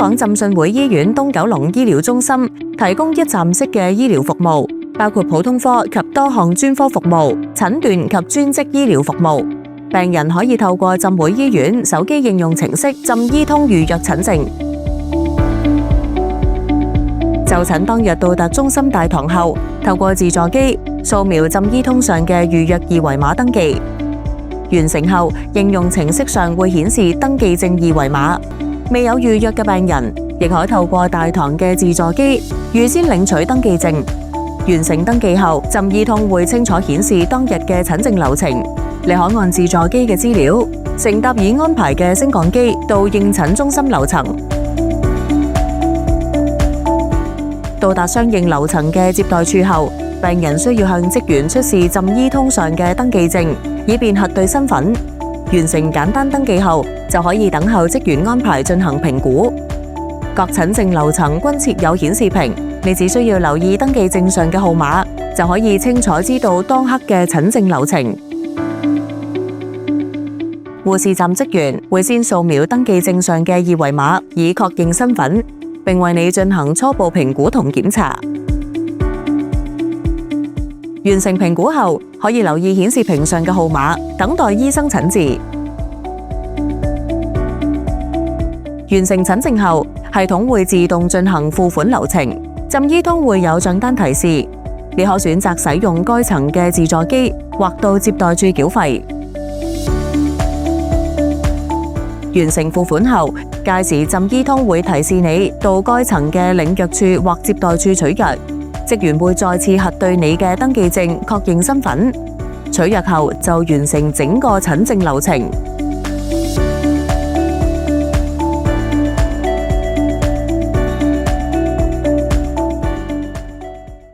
港浸信會醫院東九龍醫療中心提供一站式嘅醫療服務，包括普通科及多項專科服務、診斷及專職醫療服務。病人可以透過浸會醫院手機應用程式浸醫通預約診症。就診當日到達中心大堂後，透過自助機掃描浸醫通上嘅預約二維碼登記。完成後，應用程式上會顯示登記證二維碼。未有預約嘅病人，亦可透過大堂嘅自助機預先領取登記證。完成登記後，浸醫通會清楚顯示當日嘅診症流程。你可按自助機嘅資料，乘搭已安排嘅升降機到應診中心樓層。到達相應樓層嘅接待處後，病人需要向職員出示浸醫通上嘅登記證，以便核對身份。完成簡單登記後，就可以等候職員安排進行評估。各診症樓層均設有顯示屏，你只需要留意登記證上嘅號碼，就可以清楚知道當刻嘅診症流程。護士站職員會先掃描登記證上嘅二維碼，以確認身份，並為你進行初步評估同檢查。完成評估後，可以留意顯示屏上嘅號碼，等待醫生診治。完成診症後，系統會自動進行付款流程。浸醫通會有賬單提示，你可選擇使用該層嘅自助機，或到接待處繳費。完成付款後，屆時浸醫通會提示你到該層嘅領藥處或接待處取藥，職員會再次核對你嘅登記證，確認身份。取藥後就完成整個診症流程。